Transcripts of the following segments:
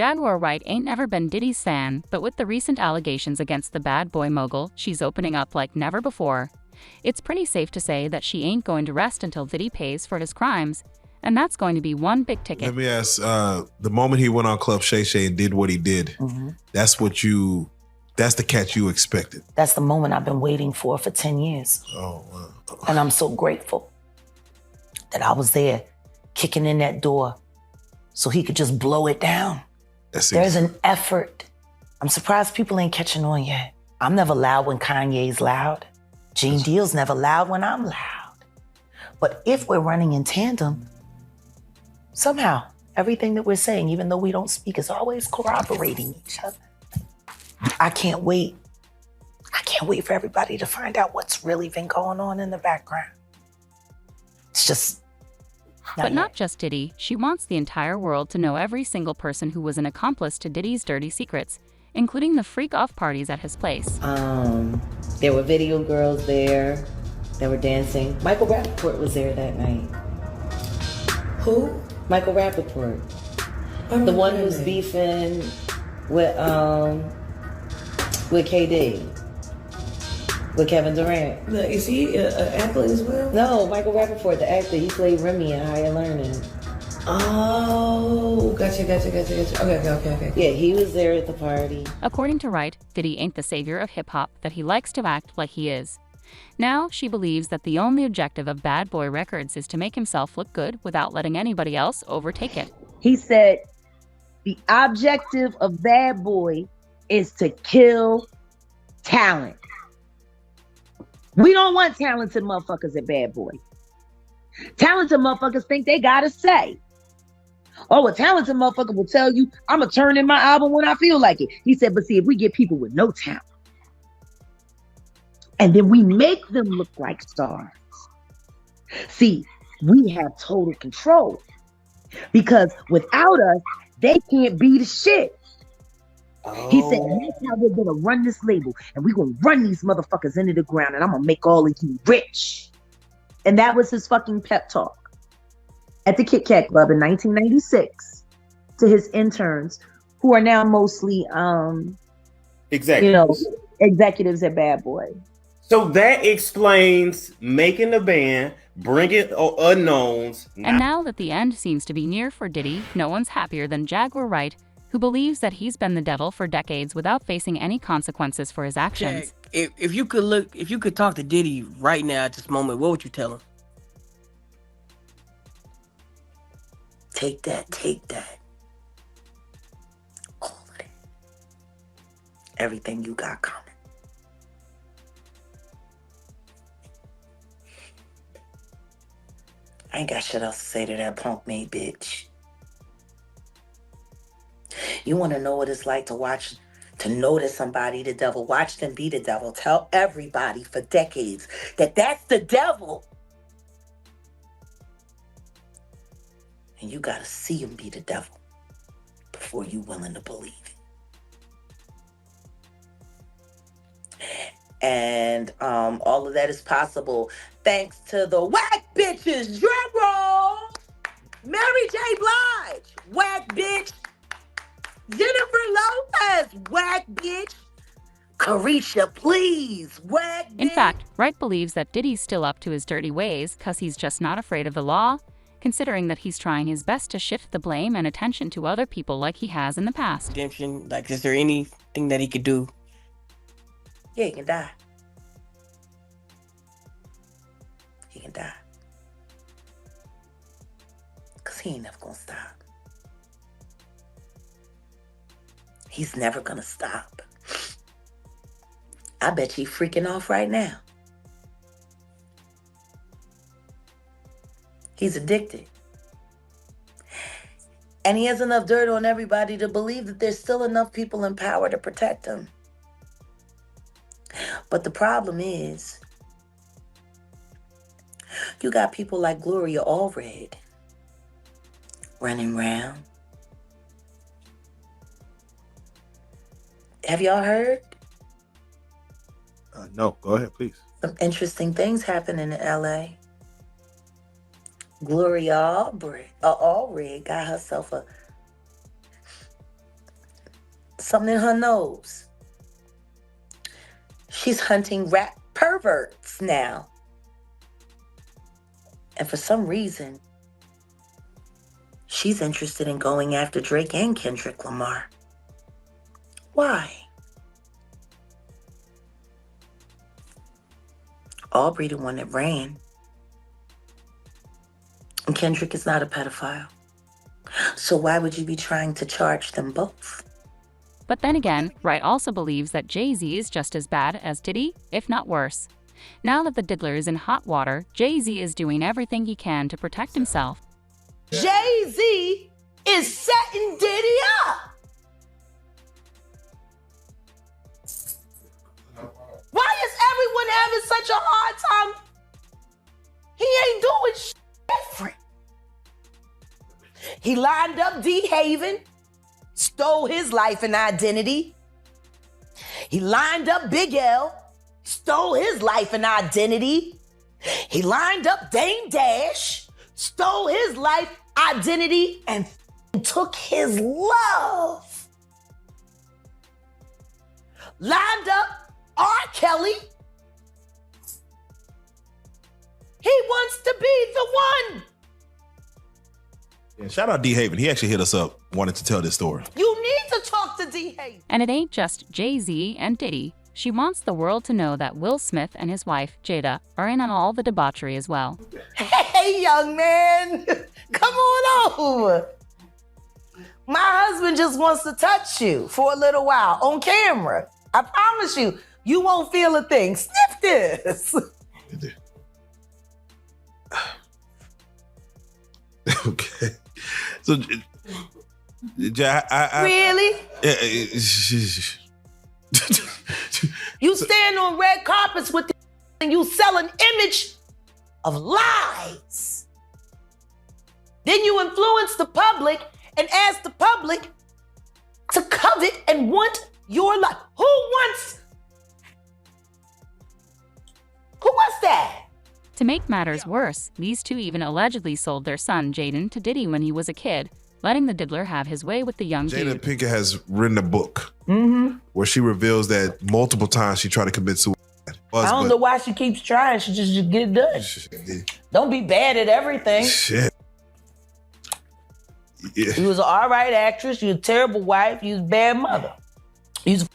Jaguar Wright ain't never been Diddy's fan, but with the recent allegations against the bad boy mogul, she's opening up like never before. It's pretty safe to say that she ain't going to rest until Diddy pays for his crimes, and that's going to be one big ticket. Let me ask, the moment he went on Club Shay Shay and did what he did, that's the catch you expected. That's the moment I've been waiting for 10 years. Oh, wow. And I'm so grateful that I was there kicking in that door so he could just blow it down. There's an effort. I'm surprised people ain't catching on yet. I'm never loud when Kanye's loud. Gene Deal's never loud when I'm loud. But if we're running in tandem, somehow everything that we're saying, even though we don't speak, is always corroborating each other. I can't wait. I can't wait for everybody to find out what's really been going on in the background. It's just... But not just Diddy, she wants the entire world to know every single person who was an accomplice to Diddy's dirty secrets, including the freak-off parties at his place. There were video girls there that were dancing. Michael Rappaport was there that night. Who? Michael Rappaport. The one who's beefing with KD. With Kevin Durant. No, is he an athlete as well? No, Michael Rappaport, the actor, he played Remy in Higher Learning. Oh, gotcha. Okay. Yeah, he was there at the party. According to Wright, Diddy ain't the savior of hip-hop, that he likes to act like he is. Now, she believes that the only objective of Bad Boy Records is to make himself look good without letting anybody else overtake it. He said, the objective of Bad Boy is to kill talent. We don't want talented motherfuckers at Bad Boy. Talented motherfuckers think they gotta say. Oh, a talented motherfucker will tell you, I'm gonna turn in my album when I feel like it. He said, but see, if we get people with no talent, and then we make them look like stars, see, we have total control. Because without us, they can't be the shit. He said, that's how we're gonna run this label, and we're gonna run these motherfuckers into the ground, and I'm gonna make all of you rich. And that was his fucking pep talk at the Kit Kat Club in 1996 to his interns, who are now mostly executives at Bad Boy. So that explains making the band, bringing unknowns. And now that the end seems to be near for Diddy, no one's happier than Jaguar Wright, who believes that he's been the devil for decades without facing any consequences for his actions. Jack, if you could talk to Diddy right now at this moment, what would you tell him? Take that. All of it. Everything you got coming. I ain't got shit else to say to that punk made bitch. You want to know what it's like to notice somebody the devil, watch them be the devil, tell everybody for decades that that's the devil. And you got to see him be the devil before you willing to believe it. And all of that is possible thanks to the whack bitches. Drum roll! Mary J. Blige, whack bitch. Jennifer Lopez, whack bitch. Carisha, please, whack bitch. In fact, Wright believes that Diddy's still up to his dirty ways because he's just not afraid of the law, considering that he's trying his best to shift the blame and attention to other people like he has in the past. Redemption, like, is there anything that he could do? Yeah, he can die. He can die. Because he ain't never gonna stop. He's never gonna stop. I bet you freaking off right now. He's addicted. And he has enough dirt on everybody to believe that there's still enough people in power to protect him. But the problem is, you got people like Gloria Allred running around. Have y'all heard? No, go ahead, please. Some interesting things happening in LA. Gloria Allred got herself something in her nose. She's hunting rap perverts now. And for some reason, she's interested in going after Drake and Kendrick Lamar. Why? Aubrey, the one that ran. And Kendrick is not a pedophile. So why would you be trying to charge them both? But then again, Wright also believes that Jay-Z is just as bad as Diddy, if not worse. Now that the diddler is in hot water, Jay-Z is doing everything he can to protect himself. Jay-Z is setting Diddy up. Why is everyone having such a hard time? He ain't doing shit different. He lined up D. Haven, stole his life and identity. He lined up Big L, stole his life and identity. He lined up Dame Dash, stole his life, identity, and took his love. Lined up R. Kelly. He wants to be the one. Yeah, shout out D. Haven. He actually hit us up, wanted to tell this story. You need to talk to D. Haven. And it ain't just Jay-Z and Diddy. She wants the world to know that Will Smith and his wife, Jada, are in on all the debauchery as well. Hey, young man, come on over. My husband just wants to touch you for a little while on camera. I promise you, you won't feel a thing. Sniff this. Okay. So, really? You stand on red carpets with and you sell an image of lies. Then you influence the public and ask the public to covet and want your life. Who wants that? To make matters worse, these two even allegedly sold their son, Jaden, to Diddy when he was a kid, letting the diddler have his way with the young Jada dude. Pinkett has written a book where she reveals that multiple times she tried to commit suicide. I don't know why she keeps trying. She just get it done. Don't be bad at everything. Shit. Yeah. You was an all right actress. You was a terrible wife. You was a bad mother. You was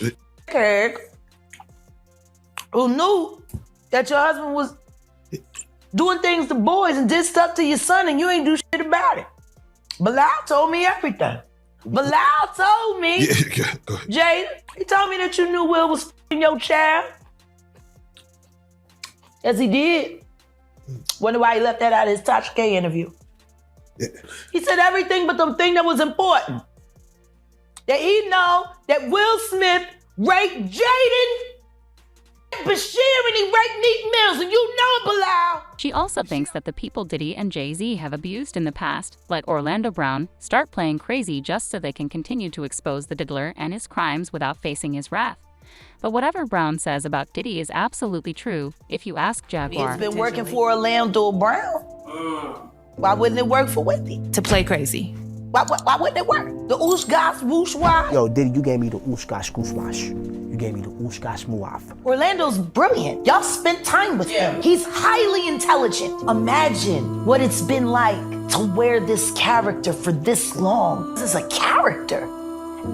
a kid who knew that your husband was doing things to boys and did stuff to your son and you ain't do shit about it. Bilal told me everything. Bilal told me, Yeah, go ahead. Jada, he told me that you knew Will was f***ing your child. Yes, he did. Wonder why he left that out of his Tasha K interview. Yeah. He said everything but the thing that was important. That he know that Will Smith raped Jaden Bashir and he raped Meek Mills, and you know it, Bilal. She also thinks that the people Diddy and Jay-Z have abused in the past, like Orlando Brown, start playing crazy just so they can continue to expose the diddler and his crimes without facing his wrath. But whatever Brown says about Diddy is absolutely true, if you ask Jaguar. It's been working for Orlando Brown. Why wouldn't it work for Wendy? To play crazy. Why wouldn't it work? The oosh gosh whoosh why? Yo, Diddy, you gave me the oosh gosh goosh wash. You gave me the oosh gosh muaf. Orlando's brilliant. Y'all spent time with him. He's highly intelligent. Imagine what it's been like to wear this character for this long. This is a character.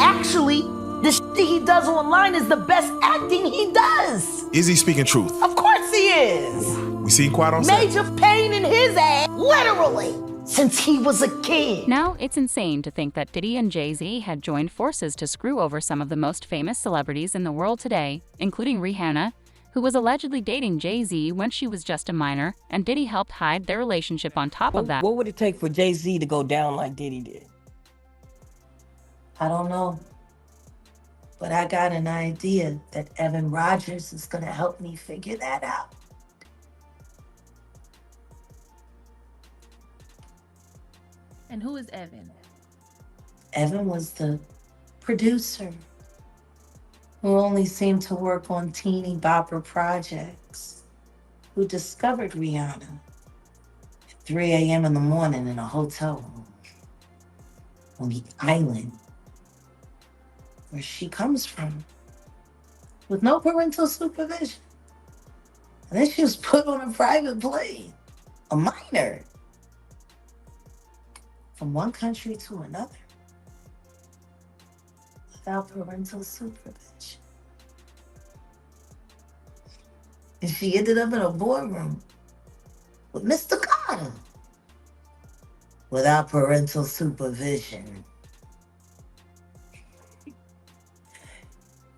Actually, the shit he does online is the best acting he does. Is he speaking truth? Of course he is. We seen Quiet on set. Major pain in his ass, literally, since he was a kid. Now, it's insane to think that Diddy and Jay-Z had joined forces to screw over some of the most famous celebrities in the world today, including Rihanna, who was allegedly dating Jay-Z when she was just a minor, and Diddy helped hide their relationship on top of that. What would it take for Jay-Z to go down like Diddy did? I don't know. But I got an idea that Evan Rogers is gonna help me figure that out. And who is Evan? Evan was the producer who only seemed to work on teeny bopper projects, who discovered Rihanna at 3 a.m. in the morning in a hotel room on the island where she comes from with no parental supervision. And then she was put on a private plane, a minor, from one country to another without parental supervision. And she ended up in a boardroom with Mr. Carter without parental supervision.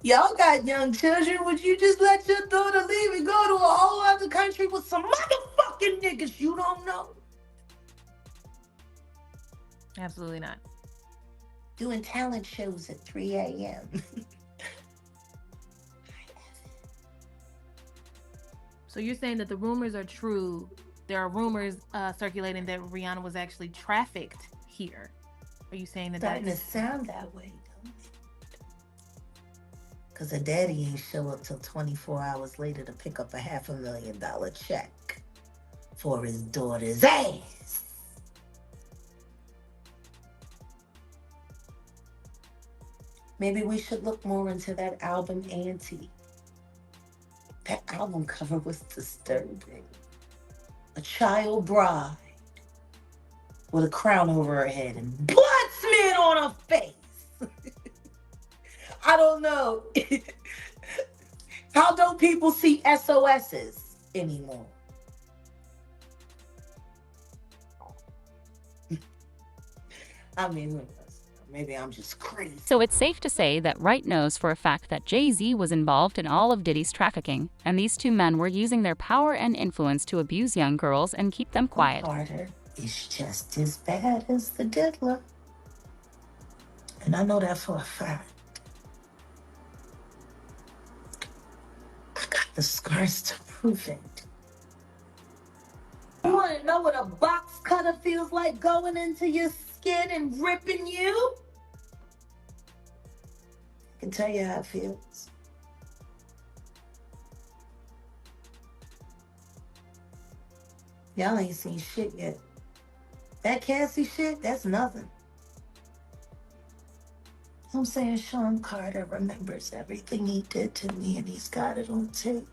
Y'all got young children. Would you just let your daughter leave and go to a whole other country with some motherfucking niggas you don't know? Absolutely not. Doing talent shows at 3 a.m. So you're saying that the rumors are true. There are rumors circulating that Rihanna was actually trafficked here. Are you saying that Starting to that's... sound that way, don't it? Because her daddy ain't show up till 24 hours later to pick up a $500,000 check for his daughter's ass. Maybe we should look more into that album, Auntie. That album cover was disturbing. A child bride with a crown over her head and blood smeared on her face. I don't know. How don't people see SOSs anymore? I mean, who knows? Maybe I'm just crazy. So it's safe to say that Wright knows for a fact that Jay-Z was involved in all of Diddy's trafficking, and these two men were using their power and influence to abuse young girls and keep them quiet. Carter is just as bad as the diddler. And I know that for a fact. I got the scars to prove it. You want to know what a box cutter feels like going into your skin and ripping you? I can tell you how it feels. Y'all ain't seen shit yet. That Cassie shit, that's nothing. I'm saying Sean Carter remembers everything he did to me and he's got it on tape.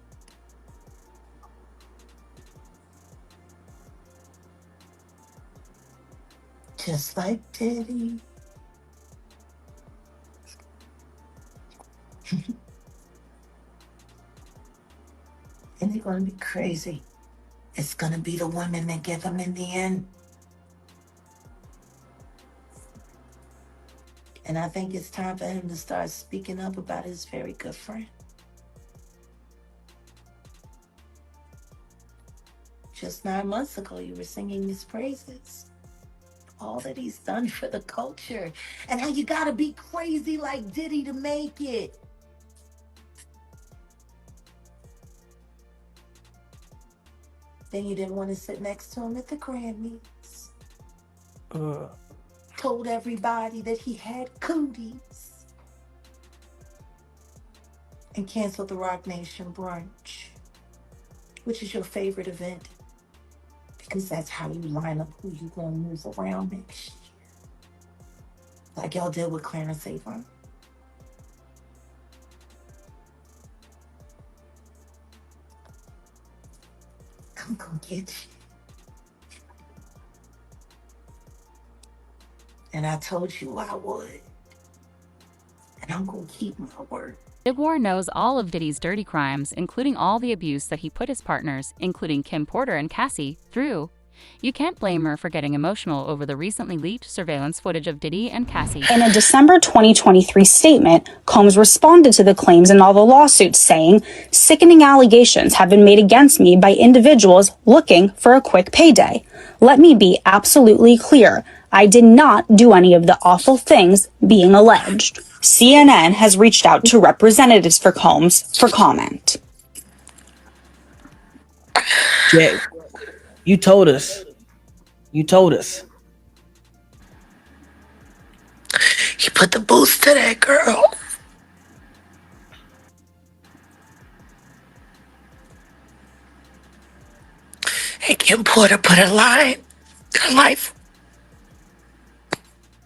Just like Diddy. And they're gonna be crazy. It's gonna be the women that give him in the end. And I think it's time for him to start speaking up about his very good friend. Just 9 months ago, you were singing his praises. All that he's done for the culture. And how you gotta be crazy like Diddy to make it. Then you didn't want to sit next to him at the Grammys. Told everybody that he had cooties. And canceled the Rock Nation brunch, which is your favorite event. Because that's how you line up who you gonna move around next year. Like y'all did with Clarence Avon. I'm gonna get you. And I told you I would. And I'm gonna keep my word. Jaguar knows all of Diddy's dirty crimes, including all the abuse that he put his partners, including Kim Porter and Cassie, through. You can't blame her for getting emotional over the recently leaked surveillance footage of Diddy and Cassie. In a December 2023 statement, Combs responded to the claims in all the lawsuits, saying, "Sickening allegations have been made against me by individuals looking for a quick payday. Let me be absolutely clear. I did not do any of the awful things being alleged." CNN has reached out to representatives for Combs for comment. Jay, you told us. You told us. He put the boost to that girl. And Kim Porter put her life.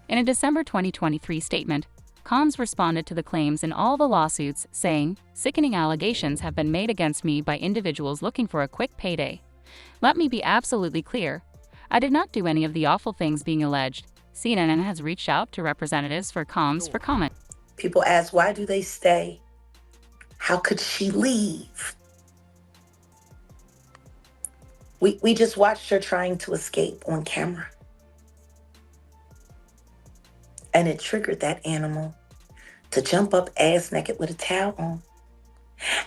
In a December 2023 statement, Combs responded to the claims in all the lawsuits, saying, "Sickening allegations have been made against me by individuals looking for a quick payday. Let me be absolutely clear. I did not do any of the awful things being alleged." CNN has reached out to representatives for Combs for comment. People ask, why do they stay? How could she leave? We just watched her trying to escape on camera. And it triggered that animal to jump up ass naked with a towel on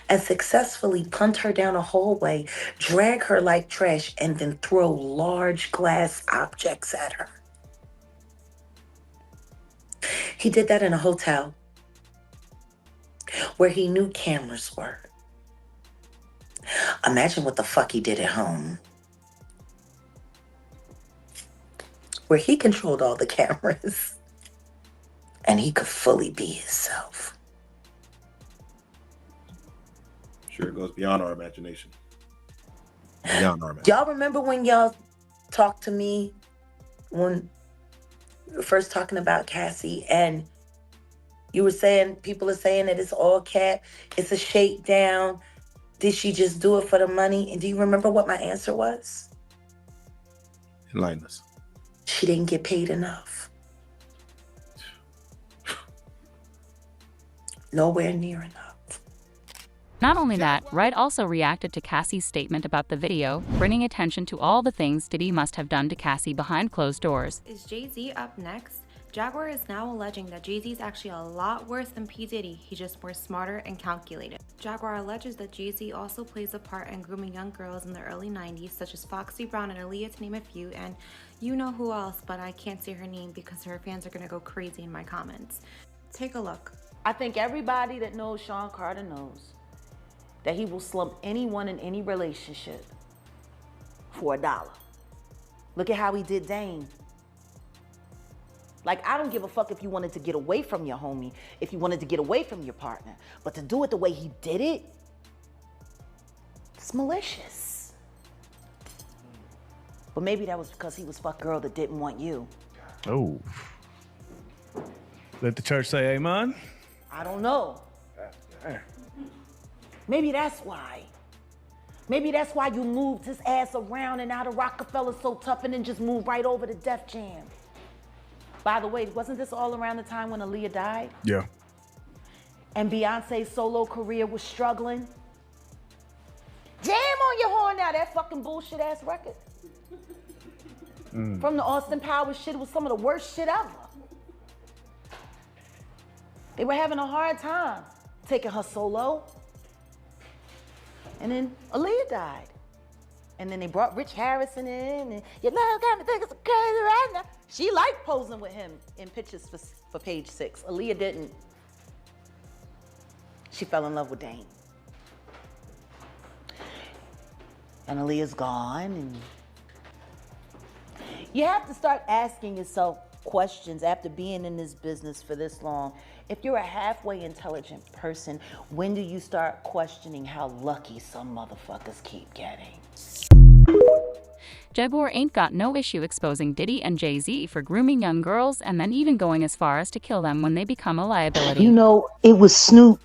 and successfully punt her down a hallway, drag her like trash, and then throw large glass objects at her. He did that in a hotel where he knew cameras were. Imagine what the fuck he did at home, where he controlled all the cameras and he could fully be himself. Sure, it goes beyond our imagination. Beyond our imagination. Y'all remember when y'all talked to me when we were first talking about Cassie, and you were saying, people are saying that it's all cap, it's a shakedown. Did she just do it for the money? And do you remember what my answer was? Enlighten us. She didn't get paid enough. Nowhere near enough. Not only that, Wright also reacted to Cassie's statement about the video, bringing attention to all the things Diddy must have done to Cassie behind closed doors. Is Jay-Z up next? Jaguar is now alleging that Jay-Z is actually a lot worse than P. Diddy, he's just more smarter and calculated. Jaguar alleges that Jay-Z also plays a part in grooming young girls in the early 90s, such as Foxy Brown and Aaliyah, to name a few, and you know who else, but I can't say her name because her fans are gonna go crazy in my comments. Take a look. I think everybody that knows Sean Carter knows that he will slump anyone in any relationship for $1. Look at how he did Dame. Like, I don't give a fuck if you wanted to get away from your homie, if you wanted to get away from your partner, but to do it the way he did it, it's malicious. But maybe that was because he was fuck girl that didn't want you. Oh. Let the church say amen. I don't know. Maybe that's why. Maybe that's why you moved his ass around and out of Rockefeller so tough and then just moved right over to Def Jam. By the way, wasn't this all around the time when Aaliyah died? Yeah. And Beyonce's solo career was struggling? Jam on your horn now, that fucking bullshit ass record. From the Austin Powers shit, it was some of the worst shit ever. They were having a hard time taking her solo. And then Aaliyah died. And then they brought Rich Harrison in, and your love got me thinking so crazy right now. She liked posing with him in pictures for Page 6. Aaliyah didn't. She fell in love with Dame. And Aaliyah's gone. And you have to start asking yourself questions after being in this business for this long. If you're a halfway intelligent person, when do you start questioning how lucky some motherfuckers keep getting? Jaguar ain't got no issue exposing Diddy and Jay-Z for grooming young girls and then even going as far as to kill them when they become a liability. You know, it was Snoop.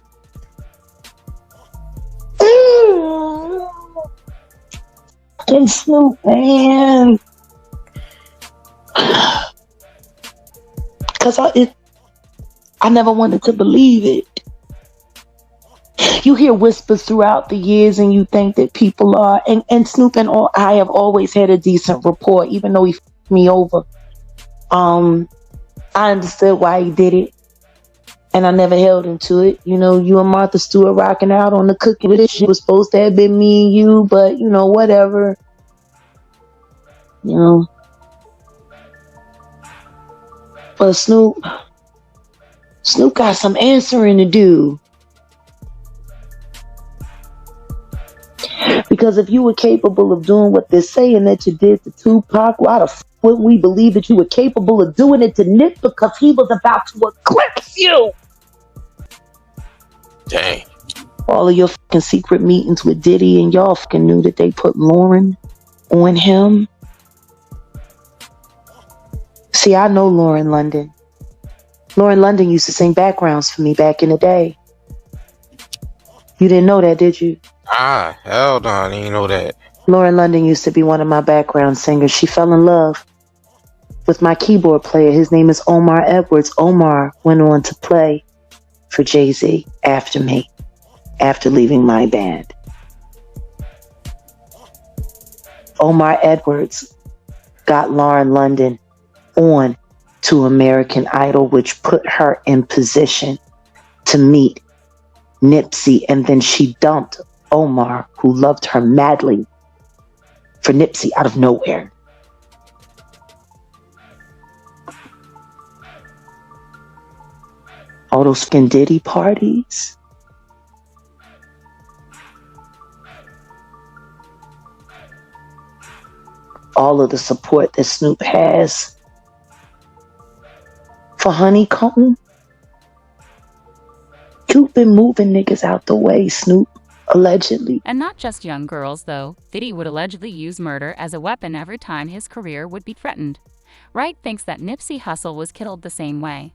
And Snoop, man. Because I never wanted to believe it. You hear whispers throughout the years and you think that people are, and Snoop and I have always had a decent rapport, even though he f***ed me over. I understood why he did it, and I never held him to it. You know, you and Martha Stewart rocking out on the cookie with it. It was supposed to have been me and you, but, you know, whatever. You know. But Snoop got some answering to do. Because if you were capable of doing what they're saying that you did to Tupac, why the f*** would we believe that you were capable of doing it to Nick because he was about to eclipse you? Dang. All of your fucking secret meetings with Diddy, and y'all fucking knew that they put Lauren on him. See, I know Lauren London. Lauren London used to sing backgrounds for me back in the day. You didn't know that, did you? Ah, hell no, I didn't know that. Lauren London used to be one of my background singers. She fell in love with my keyboard player. His name is Omar Edwards. Omar went on to play for Jay-Z after me, after leaving my band. Omar Edwards got Lauren London on to American Idol, which put her in position to meet Nipsey, and then she dumped Omar, who loved her madly, for Nipsey out of nowhere. All those Skin Diddy parties. All of the support that Snoop has for Honeycomb. You've been moving niggas out the way, Snoop, allegedly. And not just young girls, though. Diddy would allegedly use murder as a weapon every time his career would be threatened. Wright thinks that Nipsey Hussle was killed the same way.